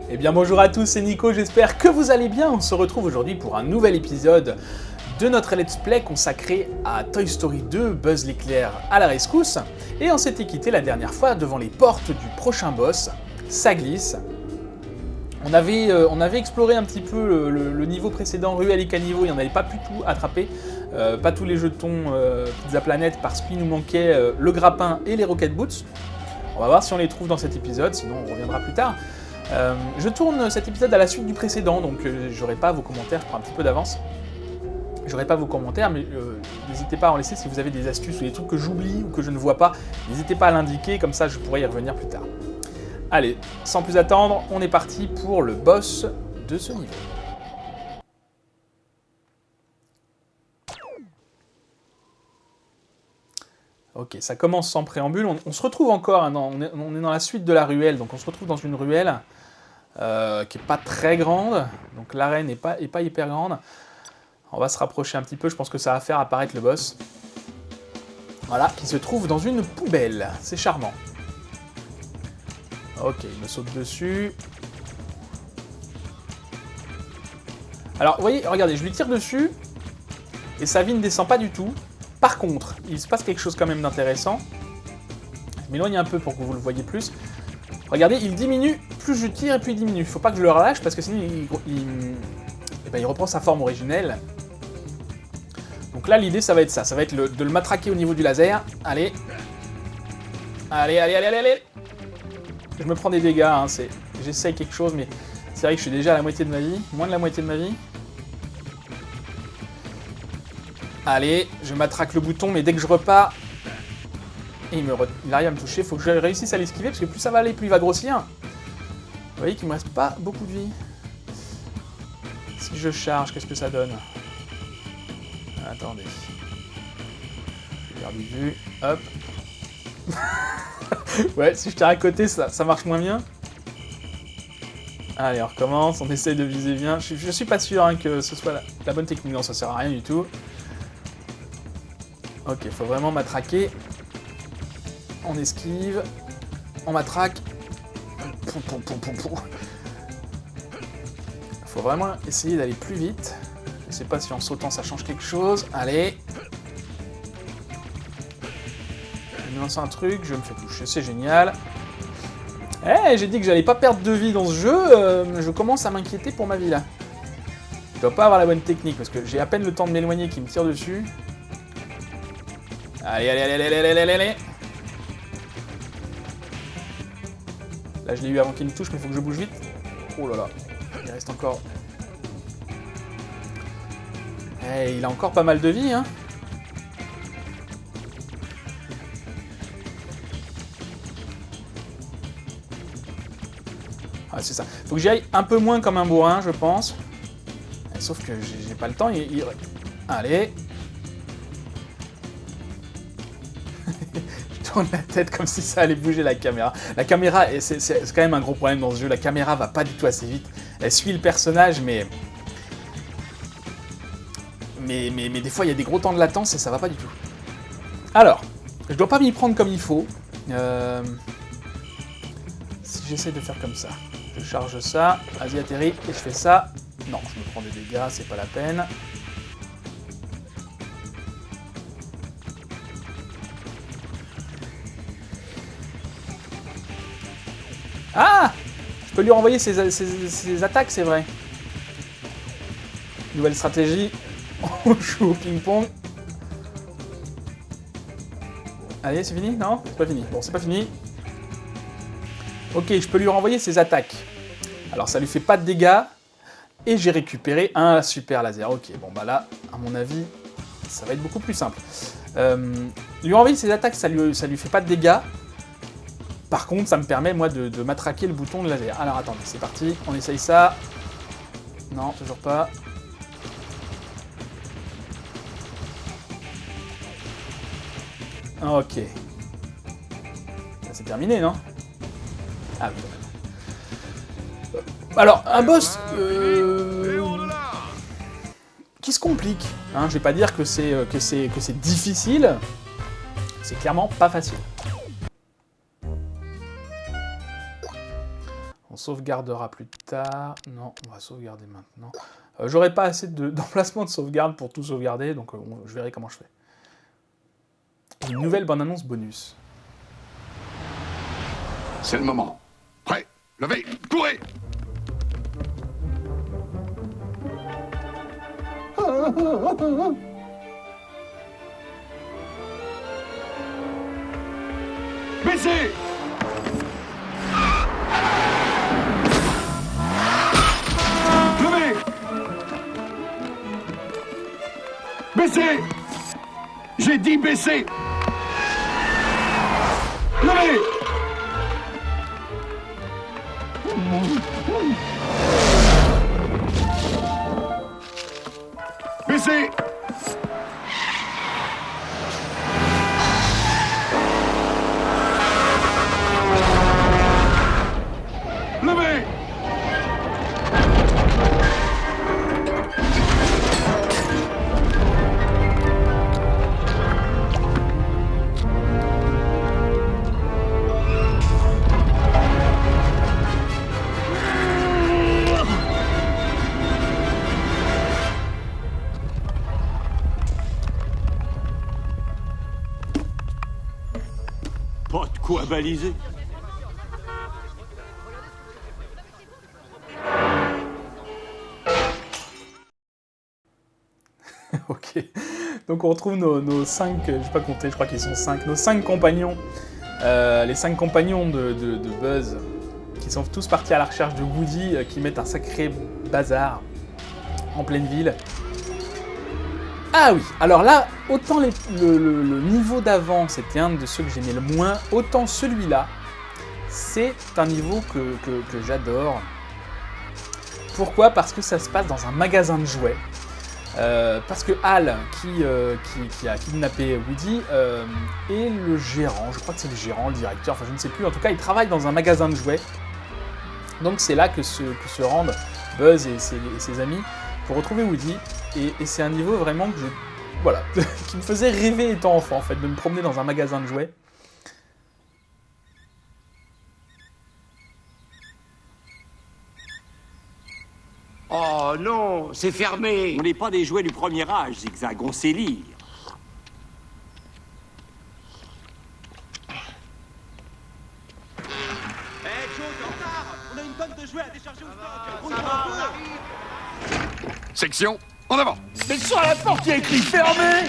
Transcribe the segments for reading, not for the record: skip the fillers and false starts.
Eh bien bonjour à tous, c'est Nico, j'espère que vous allez bien. On se retrouve aujourd'hui pour un nouvel épisode de notre Let's Play consacré à Toy Story 2, Buzz l'éclair à la rescousse. Et on s'était quitté la dernière fois devant les portes du prochain boss, Ça glisse. On avait exploré un petit peu le niveau précédent, Ruelle et Caniveau, et on n'avait pas pu tout attraper, pas tous les jetons Pizza Planet parce qu'il nous manquait le grappin et les Rocket Boots. On va voir si on les trouve dans cet épisode, sinon on reviendra plus tard. Je tourne cet épisode à la suite du précédent, donc j'aurai pas vos commentaires, je prends un petit peu d'avance. J'aurai pas vos commentaires, mais n'hésitez pas à en laisser si vous avez des astuces ou des trucs que j'oublie ou que je ne vois pas. N'hésitez pas à l'indiquer, comme ça je pourrai y revenir plus tard. Allez, sans plus attendre, on est parti pour le boss de ce niveau. Ok, ça commence sans préambule. On se retrouve encore, hein, on est dans la suite de la ruelle, donc on se retrouve dans une ruelle qui n'est pas très grande, donc l'arène n'est pas hyper grande. On va se rapprocher un petit peu, je pense que ça va faire apparaître le boss. Voilà, qui se trouve dans une poubelle, c'est charmant. Ok, il me saute dessus. Alors, vous voyez, regardez, je lui tire dessus, et sa vie ne descend pas du tout. Par contre, il se passe quelque chose quand même d'intéressant. Je m'éloigne un peu pour que vous le voyez plus. Regardez, il diminue, plus je tire et plus il diminue. Faut pas que je le relâche parce que sinon il reprend sa forme originelle. Donc là, l'idée, ça va être ça. Ça va être de le matraquer au niveau du laser. Allez. Allez. Je me prends des dégâts, hein, j'essaye quelque chose, mais c'est vrai que je suis déjà à la moitié de ma vie. Moins de la moitié de ma vie. Allez, je matraque le bouton, mais dès que je repars, il arrive à me toucher. Il faut que je réussisse à l'esquiver, parce que plus ça va aller, plus il va grossir. Vous voyez qu'il ne me reste pas beaucoup de vie. Si je charge, qu'est-ce que ça donne? Attendez. Je perds de vue. Hop. Ouais, si je tire à côté, ça marche moins bien. Allez, on recommence. On essaye de viser bien. Je suis pas sûr hein, que ce soit la bonne technique. Non, ça sert à rien du tout. Ok, il faut vraiment matraquer. On esquive. On matraque. Il faut vraiment essayer d'aller plus vite. Je sais pas si en sautant ça change quelque chose. Allez. Je me lance un truc, je me fais toucher, c'est génial. Eh, j'ai dit que j'allais pas perdre de vie dans ce jeu. Je commence à m'inquiéter pour ma vie là. Je dois pas avoir la bonne technique parce que j'ai à peine le temps de m'éloigner qui me tire dessus. Allez. Là, je l'ai eu avant qu'il me touche, mais il faut que je bouge vite. Oh là là, il reste encore... Eh, il a encore pas mal de vie, hein. Ah, c'est ça. Faut que j'y aille un peu moins comme un bourrin, je pense. Sauf que j'ai pas le temps. Allez. Je tourne la tête comme si ça allait bouger la caméra. La caméra, c'est quand même un gros problème dans ce jeu. La caméra va pas du tout assez vite. Elle suit le personnage, mais des fois, il y a des gros temps de latence et ça va pas du tout. Alors, je dois pas m'y prendre comme il faut. Si j'essaie de faire comme ça. Je charge ça, vas-y atterris, et je fais ça. Non, je me prends des dégâts, c'est pas la peine. Ah! Je peux lui renvoyer ses attaques, c'est vrai. Nouvelle stratégie. On joue au ping-pong. Allez, c'est fini? Non? C'est pas fini. Bon, c'est pas fini. Ok, je peux lui renvoyer ses attaques. Alors, ça lui fait pas de dégâts. Et j'ai récupéré un super laser. Ok, bon bah là, à mon avis, ça va être beaucoup plus simple. Lui renvoyer ses attaques, ça lui fait pas de dégâts. Par contre, ça me permet, moi, de matraquer le bouton de laser. Alors, attendez, c'est parti. On essaye ça. Non, toujours pas. Ok. C'est terminé, non? Ah oui. Alors, un boss qui se complique. Hein, je vais pas dire que c'est difficile. C'est clairement pas facile. On sauvegardera plus tard. Non, on va sauvegarder maintenant. J'aurai pas assez d'emplacement de sauvegarde pour tout sauvegarder, donc je verrai comment je fais. Une nouvelle bande-annonce bonus. C'est le moment. Prêt, levez, courez. Baissez. Levez. Baissez. J'ai dit baissez. Levez. Baissez. Levez. Pas de quoi baliser. Ok. Donc on retrouve nos 5, je sais pas compter, je crois qu'ils sont 5, nos 5 compagnons, les 5 compagnons de Buzz, qui sont tous partis à la recherche de Woody, qui mettent un sacré bazar en pleine ville. Ah oui, alors là, autant le niveau d'avant, c'était un de ceux que j'aimais le moins, autant celui-là, c'est un niveau que j'adore. Pourquoi ? Parce que ça se passe dans un magasin de jouets. Parce que Hal, qui a kidnappé Woody, est le gérant, je crois que c'est le gérant, le directeur, enfin je ne sais plus, en tout cas il travaille dans un magasin de jouets. Donc c'est là que se rendent Buzz et ses amis pour retrouver Woody, et c'est un niveau vraiment que voilà, qui me faisait rêver étant enfant en fait, de me promener dans un magasin de jouets. Oh non, c'est fermé. On n'est pas des jouets du premier âge, Zigzag, on sait lire. Hey Joe, t'es en retard. On a une tonne de jouets à décharger au stock. Roule-toi un peu. Section, en avant. Mais sur la porte, il y a écrit fermé.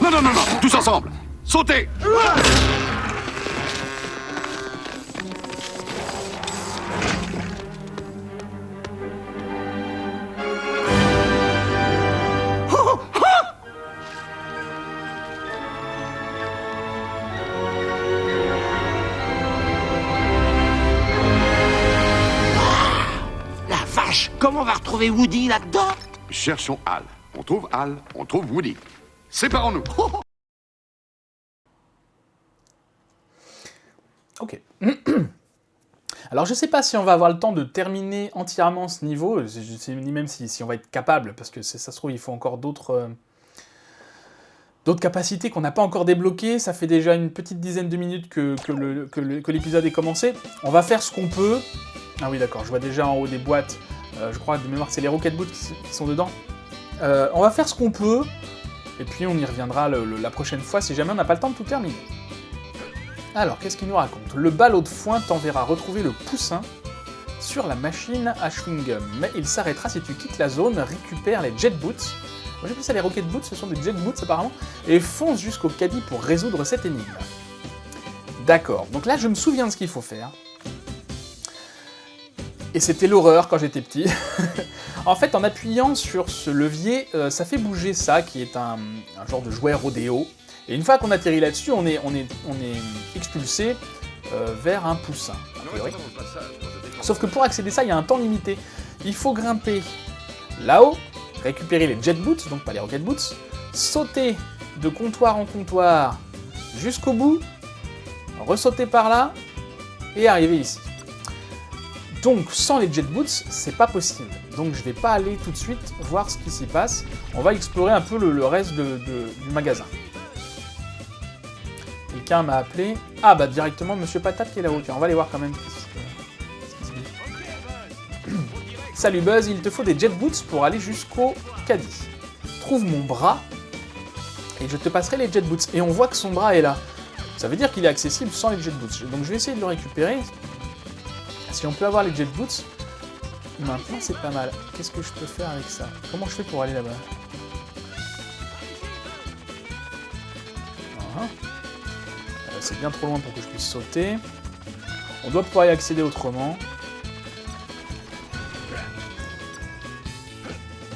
Non, non, non, non, tous ensemble. Sautez. La vache, comment on va retrouver Woody là-dedans? Cherchons Hal. On trouve Hal, on trouve Woody. Séparons-nous. Ok. Alors je sais pas si on va avoir le temps de terminer entièrement ce niveau, je sais ni même si on va être capable, parce que ça se trouve il faut encore d'autres capacités qu'on n'a pas encore débloquées. Ça fait déjà une petite dizaine de minutes que l'épisode est commencé. On va faire ce qu'on peut. Ah oui d'accord, je vois déjà en haut des boîtes, je crois de mémoire que c'est les Rocket Boots qui sont dedans. On va faire ce qu'on peut, et puis on y reviendra la prochaine fois si jamais on n'a pas le temps de tout terminer. Alors, qu'est-ce qu'il nous raconte ? Le ballot de foin t'enverra retrouver le poussin sur la machine à chewing-gum, mais il s'arrêtera si tu quittes la zone, récupère les jet boots. Moi j'ai plus ça les rocket boots, ce sont des jet boots apparemment, et fonce jusqu'au caddie pour résoudre cette énigme. D'accord, donc là je me souviens de ce qu'il faut faire. Et c'était l'horreur quand j'étais petit. En fait, en appuyant sur ce levier, ça fait bouger ça, qui est un genre de jouet rodéo. Et une fois qu'on atterrit là-dessus, on est expulsé vers un poussin, a priori. Sauf que pour accéder à ça, il y a un temps limité. Il faut grimper là-haut, récupérer les jet boots, donc pas les rocket boots, sauter de comptoir en comptoir jusqu'au bout, ressauter par là, et arriver ici. Donc sans les jet boots, c'est pas possible. Donc je vais pas aller tout de suite voir ce qui s'y passe. On va explorer un peu le reste du magasin. Quelqu'un m'a appelé. Ah bah directement Monsieur Patate qui est là-haut. Tiens, on va aller voir quand même ce qui se dit. Salut Buzz, il te faut des jet boots pour aller jusqu'au caddie. Trouve mon bras et je te passerai les jet boots. Et on voit que son bras est là. Ça veut dire qu'il est accessible sans les jet boots. Donc je vais essayer de le récupérer. Si on peut avoir les jet boots, maintenant c'est pas mal. Qu'est-ce que je peux faire avec ça? Comment je fais pour aller là-bas? C'est bien trop loin pour que je puisse sauter. On doit pouvoir y accéder autrement.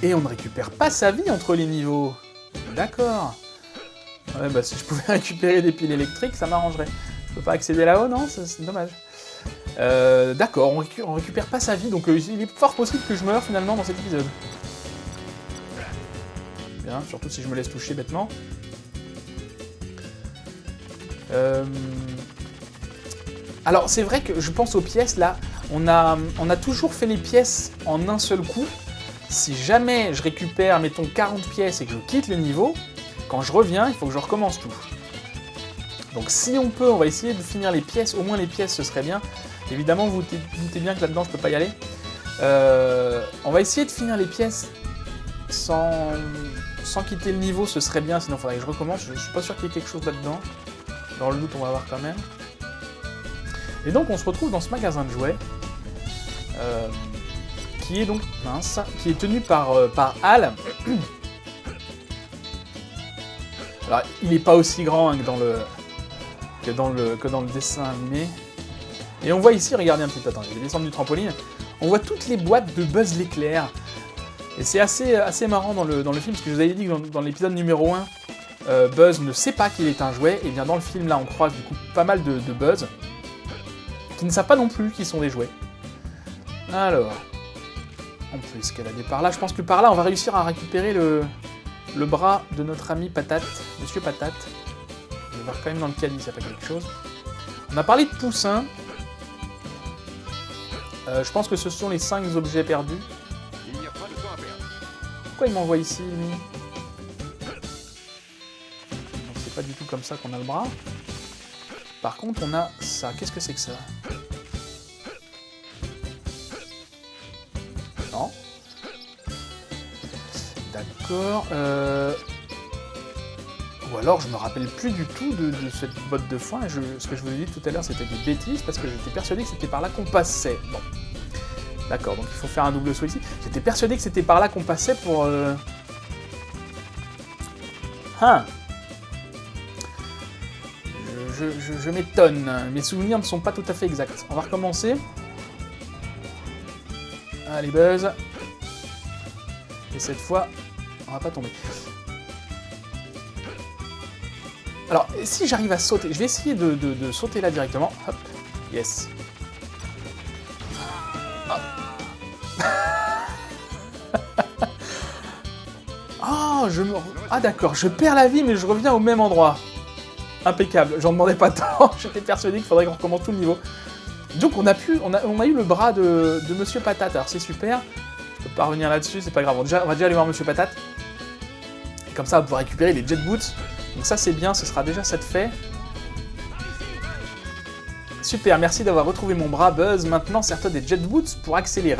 Et on ne récupère pas sa vie entre les niveaux. D'accord. Ouais, bah si je pouvais récupérer des piles électriques, ça m'arrangerait. Je peux pas accéder là-haut, non? C'est dommage. D'accord, on récupère pas sa vie, donc il est fort possible que je meure finalement dans cet épisode. Bien, surtout si je me laisse toucher bêtement. Alors c'est vrai que je pense aux pièces là, on a toujours fait les pièces en un seul coup. Si jamais je récupère, mettons 40 pièces et que je quitte le niveau, quand je reviens, il faut que je recommence tout. Donc si on peut, on va essayer de finir les pièces, au moins les pièces ce serait bien. Évidemment, vous doutez bien que là-dedans je peux pas y aller. On va essayer de finir les pièces sans quitter le niveau, ce serait bien, sinon il faudrait que je recommence. Je suis pas sûr qu'il y ait quelque chose là-dedans. Dans le doute, on va voir quand même. Et donc on se retrouve dans ce magasin de jouets, qui est donc mince, qui est tenu par Hal. Alors il n'est pas aussi grand hein, que dans le dessin animé. Et on voit ici, regardez un petit peu, attendez, je vais descendre du trampoline. On voit toutes les boîtes de Buzz l'éclair. Et c'est assez marrant dans le film, parce que je vous avais dit que dans l'épisode numéro 1, Buzz ne sait pas qu'il est un jouet, et bien dans le film là on croise du coup pas mal de Buzz qui ne savent pas non plus qu'ils sont des jouets. Alors, on peut escalader par là, je pense que par là on va réussir à récupérer le bras de notre ami Patate, Monsieur Patate. Je vais voir quand même dans le caddie s'il n'y a pas quelque chose. On a parlé de poussins. Je pense que ce sont les 5 objets perdus. Il n'y a pas de temps à perdre. Pourquoi il m'envoie ici, lui? C'est pas du tout comme ça qu'on a le bras. Par contre, on a ça. Qu'est-ce que c'est que ça? Non. D'accord. Ou alors, je me rappelle plus du tout de cette botte de foin. Ce que je vous ai dit tout à l'heure, c'était des bêtises, parce que j'étais persuadé que c'était par là qu'on passait. Bon. D'accord, donc il faut faire un double saut ici. J'étais persuadé que c'était par là qu'on passait pour... Ah. Je m'étonne. Mes souvenirs ne sont pas tout à fait exacts. On va recommencer. Allez, Buzz. Et cette fois, on va pas tomber. Alors, si j'arrive à sauter, je vais essayer de sauter là directement. Hop, yes. Oh, ah d'accord, je perds la vie, mais je reviens au même endroit. Impeccable, j'en demandais pas tant, j'étais persuadé qu'il faudrait qu'on recommence tout le niveau. Donc on a eu le bras de Monsieur Patate, alors c'est super. Je peux pas revenir là-dessus, c'est pas grave. On va déjà aller voir Monsieur Patate. Et comme ça, on va pouvoir récupérer les jet boots. Donc ça c'est bien, ce sera déjà ça de fait. Super, merci d'avoir retrouvé mon bras, Buzz. Maintenant, sers-toi des jet boots pour accélérer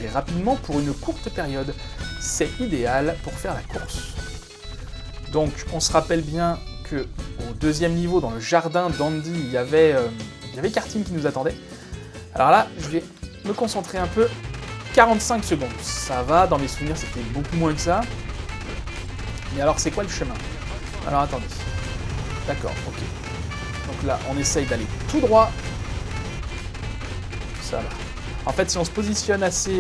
rapidement pour une courte période. C'est idéal pour faire la course. Donc, on se rappelle bien que au deuxième niveau, dans le jardin d'Andy, il y avait Kartine qui nous attendait. Alors là, je vais me concentrer un peu. 45 secondes, ça va, dans mes souvenirs, c'était beaucoup moins que ça. Mais alors, c'est quoi le chemin? Alors, attendez. D'accord, ok. Donc là, on essaye d'aller tout droit. Ça va. En fait, si on se positionne assez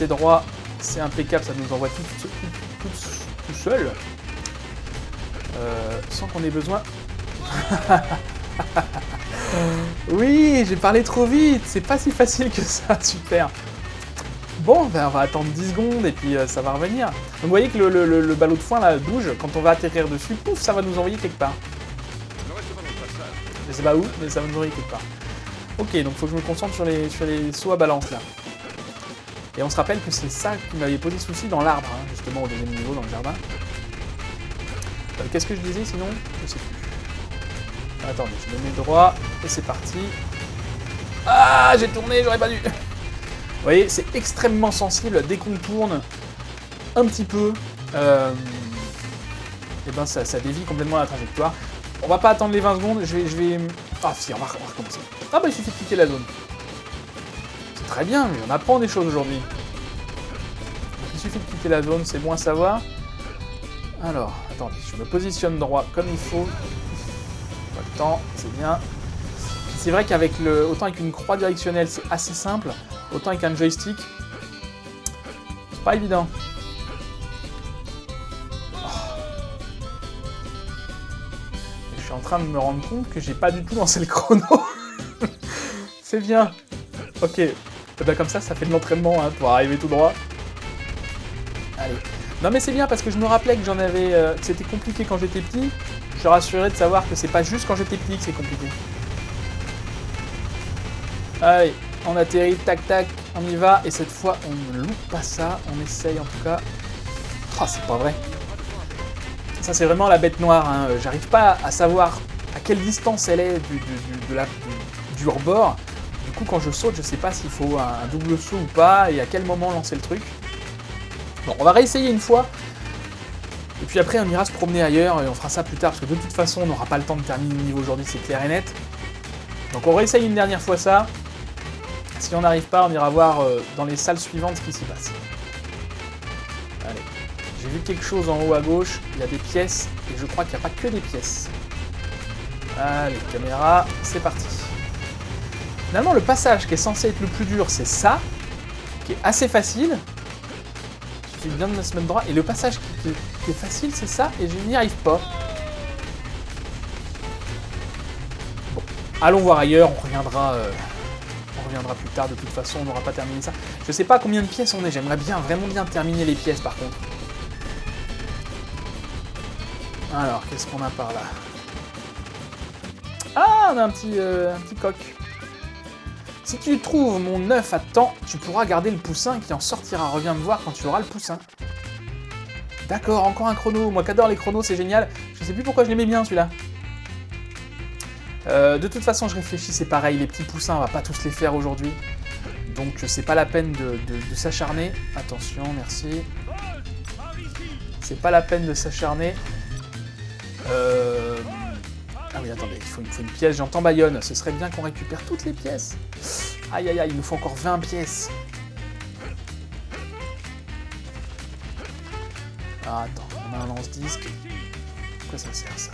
droit, c'est impeccable, ça nous envoie tout seul. Sans qu'on ait besoin. Oui, j'ai parlé trop vite, c'est pas si facile que ça, super. Bon, ben on va attendre 10 secondes et puis ça va revenir. Donc vous voyez que le ballot de foin là bouge, quand on va atterrir dessus, pouf, ça va nous envoyer quelque part. Je sais pas où, mais ça va nous envoyer quelque part. Ok, donc faut que je me concentre sur les sauts à balance là. Et on se rappelle que c'est ça qui m'avait posé souci dans l'arbre, hein, justement au deuxième niveau dans le jardin. Qu'est-ce que je disais sinon? Je sais plus. Attendez, je me mets droit et c'est parti. Ah, j'ai tourné, j'aurais pas dû. Vous voyez, c'est extrêmement sensible dès qu'on tourne un petit peu. Et ben ça dévie complètement la trajectoire. On va pas attendre les 20 secondes, je vais... Ah si, on va recommencer. Ah bah il suffit de cliquer la zone. C'est très bien, mais on apprend des choses aujourd'hui. Donc, il suffit de cliquer la zone, c'est bon à savoir. Alors, attendez, je me positionne droit comme il faut. Pas le temps, c'est bien. C'est vrai qu'avec autant avec une croix directionnelle c'est assez simple, autant avec un joystick, c'est pas évident. Je suis en train de me rendre compte que j'ai pas du tout lancé le chrono. C'est bien. Ok. Ben comme ça fait de l'entraînement hein, pour arriver tout droit. Allez. Non mais c'est bien parce que je me rappelais que j'en avais... que c'était compliqué quand j'étais petit. Je suis rassuré de savoir que c'est pas juste quand j'étais petit que c'est compliqué. Allez, on atterrit, tac tac, on y va. Et cette fois, on ne loupe pas ça. On essaye en tout cas. Oh, c'est pas vrai. Ça c'est vraiment la bête noire, hein. J'arrive pas à savoir à quelle distance elle est du rebord. Du coup quand je saute, je sais pas s'il faut un double saut ou pas et à quel moment lancer le truc. Bon, on va réessayer une fois. Et puis après on ira se promener ailleurs et on fera ça plus tard parce que de toute façon on n'aura pas le temps de terminer le niveau aujourd'hui, c'est clair et net. Donc on réessaye une dernière fois ça. Si on n'arrive pas, on ira voir dans les salles suivantes ce qui s'y passe. Allez. J'ai vu quelque chose en haut à gauche, il y a des pièces, et je crois qu'il n'y a pas que des pièces. Allez, caméra, c'est parti. Finalement, le passage qui est censé être le plus dur, c'est ça, qui est assez facile. Il suffit bien de se mettre droit, et le passage qui est facile, c'est ça, et je n'y arrive pas. Bon, allons voir ailleurs, on reviendra plus tard, de toute façon, on n'aura pas terminé ça. Je sais pas combien de pièces on est, j'aimerais vraiment bien terminer les pièces par contre. Alors, qu'est-ce qu'on a par là? Ah, on a un petit coq. Si tu trouves mon œuf à temps, tu pourras garder le poussin qui en sortira. Reviens me voir quand tu auras le poussin. D'accord, encore un chrono. Moi qui adore les chronos, c'est génial. Je sais plus pourquoi je l'aimais bien celui-là. De toute façon, je réfléchis, c'est pareil. Les petits poussins, on va pas tous les faire aujourd'hui. Donc, c'est pas la peine de s'acharner. Attention, merci. C'est pas la peine de s'acharner. Ah oui, attendez, il faut une pièce, j'entends Bayonne, ce serait bien qu'on récupère toutes les pièces. Aïe aïe aïe, il nous faut encore 20 pièces. Ah, attends, on a un lance-disque. Pourquoi ça sert ça?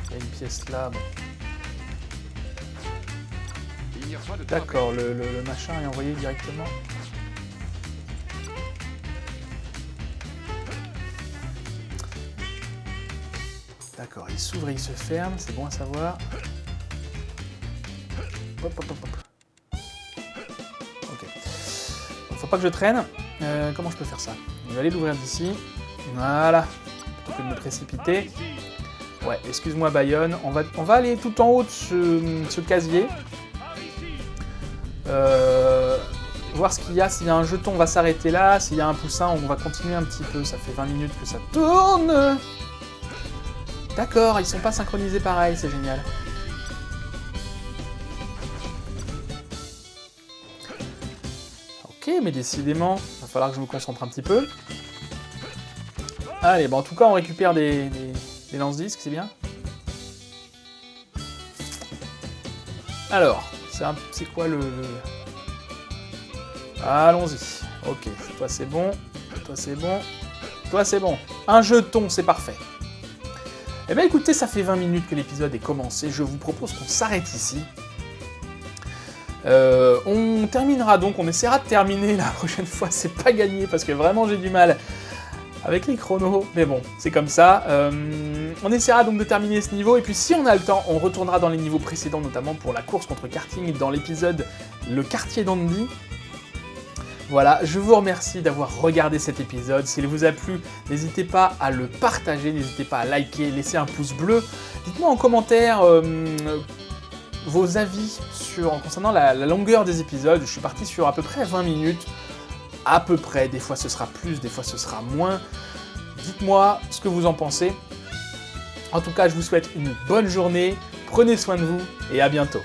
Il y a une pièce là, bon. D'accord, le machin est envoyé directement. D'accord, il s'ouvre et il se ferme, c'est bon à savoir. Hop, hop, hop, hop. Ok. Donc, faut pas que je traîne. Comment je peux faire ça? Je vais aller l'ouvrir d'ici. Voilà. Plutôt que de me précipiter. Ouais, excuse-moi Bayonne. On va aller tout en haut de ce casier. Voir ce qu'il y a. S'il y a un jeton, on va s'arrêter là. S'il y a un poussin, on va continuer un petit peu. Ça fait 20 minutes que ça tourne. D'accord, ils sont pas synchronisés pareil, c'est génial. Ok, mais décidément, il va falloir que je me concentre un petit peu. Allez, bon, en tout cas, on récupère des lance-disques, c'est bien. Alors, c'est quoi le... Allons-y. Ok, toi c'est bon, toi c'est bon, toi c'est bon. Un jeton, c'est parfait. Eh bien écoutez, ça fait 20 minutes que l'épisode est commencé, je vous propose qu'on s'arrête ici. On terminera donc, on essaiera de terminer la prochaine fois, c'est pas gagné parce que vraiment j'ai du mal avec les chronos, mais bon, c'est comme ça. On essaiera donc de terminer ce niveau, et puis si on a le temps, on retournera dans les niveaux précédents, notamment pour la course contre karting, dans l'épisode Le quartier d'Andy. Voilà, je vous remercie d'avoir regardé cet épisode. S'il vous a plu, n'hésitez pas à le partager, n'hésitez pas à liker, laisser un pouce bleu. Dites-moi en commentaire vos avis concernant la longueur des épisodes. Je suis parti sur à peu près 20 minutes. À peu près, des fois ce sera plus, des fois ce sera moins. Dites-moi ce que vous en pensez. En tout cas, je vous souhaite une bonne journée. Prenez soin de vous et à bientôt.